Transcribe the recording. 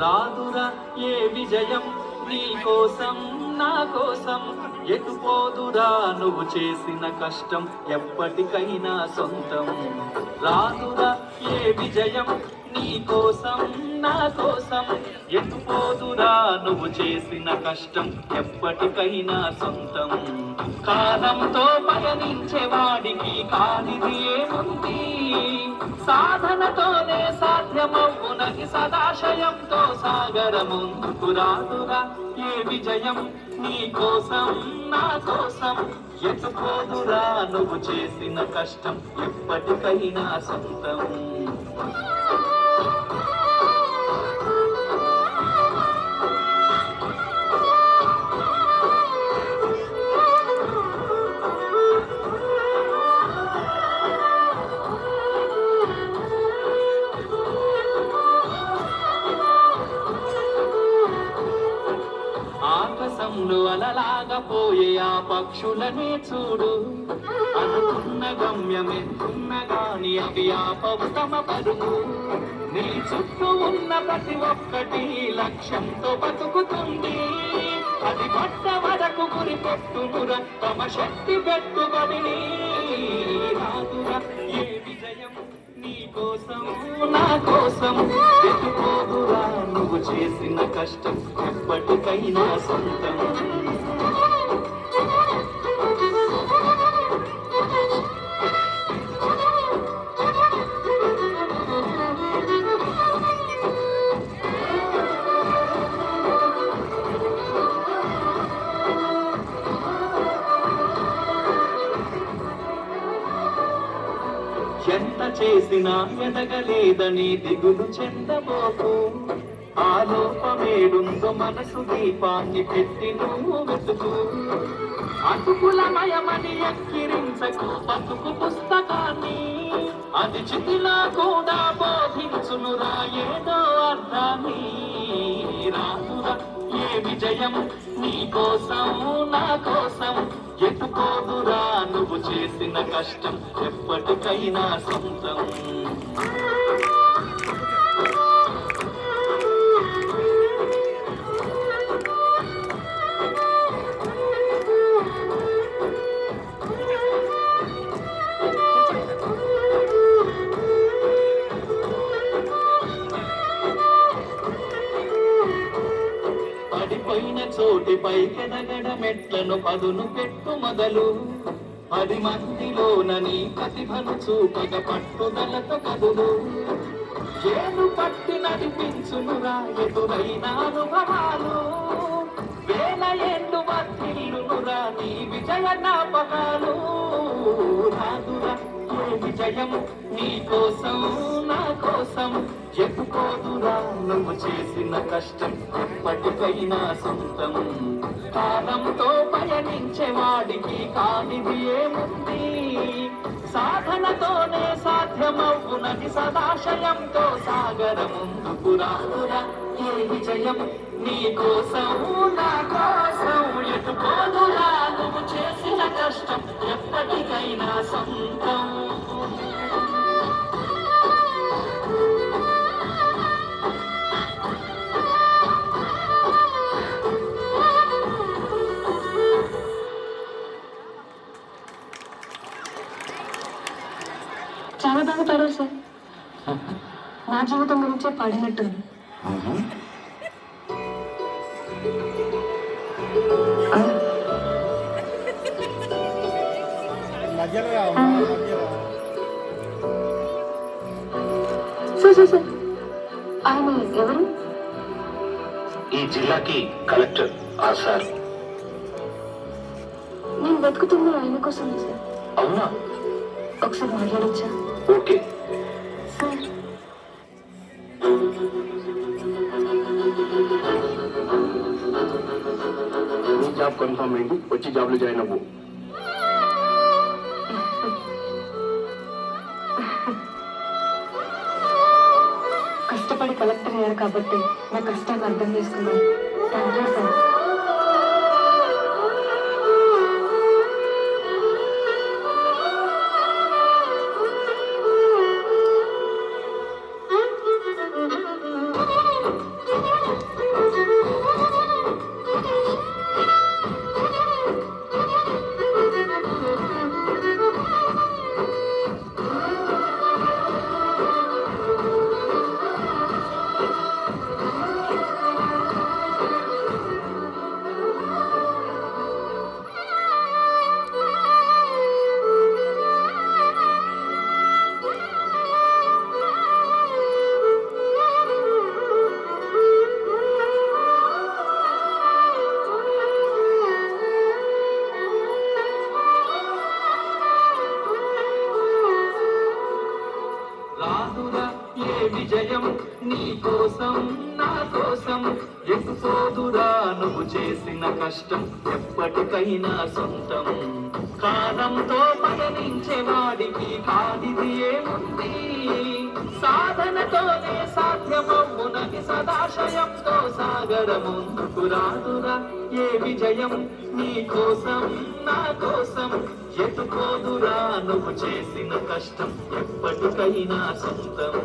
రాదురా ఏ విజయం నీ కోసం నా కోసం, ఎటుపోదురా నువ్వు చేసిన కష్టం ఎప్పటికైనా సొంతం. రాదురా ఏ విజయం నీ కోసం నా కోసం, ఎటుపోదురా నువ్వు చేసిన కష్టం ఎప్పటికైనా సొంతం. కాలంతో పయనించే వాడికి కానిది ఏముంది, సాధనతోనే సాధ్యమవునది సదాశయంతో సాగర ముందుకు. రాదురా ఏ విజయం నీ కోసం నా కోసం, ఎటుపోదురా నువ్వు చేసిన కష్టం ఎప్పటికైనా సొంతం. ఆకాశంలో అలలాగా పోయే ఆ పక్షులనే చూడు, అనుకున్న గమ్యమెంతున్న గాని అవి ఆపవు తమ పరుగు. నీ చుట్టూ ఉన్న ప్రతి ఒక్కటి లక్ష్యంతో బతుకుతుంది, అది పట్ట వరకు గురి పెట్టునురా తమ శక్తి పెట్టుబడిని. రాదురా ఏ విజయం నీ కోసం నా కోసం, ఎటుపోదురా నువ్వు చేసిన కష్టం ఎప్పటికైనా సొంతం. ఎంత చేసినా ఎదగలేదని దిగులు చెందబోకు, ఆ లోపమేడుందో మనసు దీపాన్ని పెట్టి నువ్వు వెతుకు. అతుకులమయమని ఎక్కిరించకు బతుకు పుస్తకాన్ని, అది చితిలా కూడా బోధించునురా ఏదో అర్థాన్ని. రాదురా ఏ విజయం నీ కోసం నా కోసం, ఎటుపోదురా నువ్వు చేసిన కష్టం ఎప్పటికైనా సొంతం. పడిపోయిన చోటిపై ఎదగడ మెట్లను పదును పెట్టు మొదలు, 10 మందిలోన నీ ప్రతిభను చూపగ పట్టుదలతో కదులు. ఏను పట్టి నడిపించునురా ఎదురైన అనుభవాలు, వేల ఏళ్ళు వర్ధిల్లునురా నీ విజయ జ్ఞాపకాలు. రాదురా ఏ విజయం నీ కోసం నా కోసం, ఎటుపోదురా నువ్వు చేసిన కష్టం ఎప్పటికైనా సొంతం. కాలంతో పయనించే వాడికి కానిది ఏముంది, సాధనతోనే సాధ్యమవునది సదాశయంతో సాగర ముందుకు. రాదురా ఏ విజయం నీ కోసం నా కోసం, ఎటుపోదురా నువ్వు చేసిన కష్టం ఎప్పటికైనా సొంతం. చాలా బాగా పాడారు సార్, నా జీవితం గురించే పాడినట్టుంది. సార్ ఆయన ఎవరు? ఈ జిల్లాకి కలెక్టర్ ఆ సార్. నేను వెతుకుతుంది ఆయన కోసం సార్. అవునా? ఒకసారి మాట్లాడచ్చా? Okay sir. నీ జాబ్ కన్ఫర్మ్ అయింది, వచ్చి జాబ్లో జాయిన్ అవ్వు. కష్టపడి కలెక్టర్ అయ్యారు కాబట్టి నా కష్టాన్ని అర్థం చేసుకున్నాను. Thank you sir. విజయం నీ కోసం నా కోసం ఎప్పుపోదురా నువ్వు చేసిన కష్టం ఎప్పటికైనా సొంతం కాలంతో పయనించే వాడికి కాదిది ఏముంది సాధనతోనే సాధ్యమవునని సదాశయంతో సాగర ముందుకు రాదురా ఏ విజయం నీ కోసం నా కోసం ఎటుపోదురా నువ్వు చేసిన కష్టం ఎప్పటికైనా సొంతం